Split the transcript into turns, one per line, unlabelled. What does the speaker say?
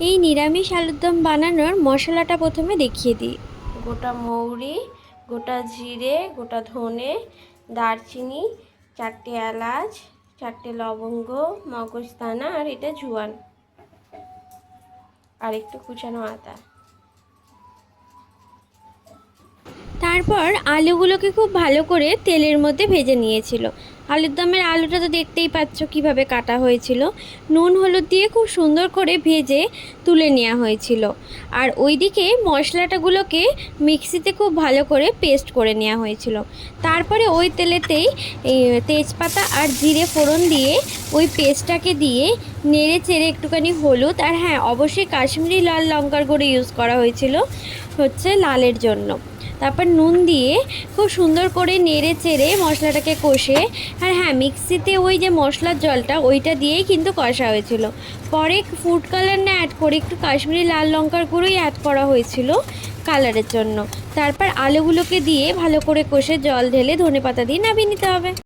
এই নিরামিষ আলুর দম বানানোর মশলাটা প্রথমে দেখিয়ে দিই।
গোটা মৌরি, গোটা জিরে, গোটা ধনে, দারচিনি, 4টে এলাচ, 4টে লবঙ্গ, মগজদানা, আর এটা জোয়ান, আর একটু কুচানো আদা।
তারপর আলুগুলোকে খুব ভালো করে তেলের মধ্যে ভেজে নিয়েছিল। আলুর দমের আলুটা তো দেখতেই পাচ্ছ কিভাবে কাটা হয়েছিল। নুন হলুদ দিয়ে খুব সুন্দর করে ভেজে তুলে নেওয়া হয়েছিল। আর ওইদিকে মশলাটাগুলোকে মিক্সিতে খুব ভালো করে পেস্ট করে নেওয়া হয়েছিল। তারপরে ওই তেলেতেই তেজপাতা আর জিরে ফোড়ন দিয়ে ওই পেস্টটাকে দিয়ে নেড়ে চেড়ে একটুখানি হলুদ আর হ্যাঁ অবশ্যই কাশ্মীরি লাল লঙ্কার গুঁড়ো ইউজ করা হয়েছিল হচ্ছে লালের জন্য। তারপর নুন দিয়ে খুব সুন্দর করে নেড়ে চেড়ে মশলাটাকে কষে, আর হ্যাঁ মিক্সিতে ওই যে মশলার জলটা ওইটা দিয়েই কিন্তু কষা হয়েছিল। পরে ফুড কালার না অ্যাড করে একটু কাশ্মীরি লাল লঙ্কার গুঁড়োই অ্যাড করা হয়েছিল কালারের জন্য। তারপর আলুগুলোকে দিয়ে ভালো করে কষে জল ঢেলে ধনেপাতা দিয়ে নামিয়ে নিতে হবে।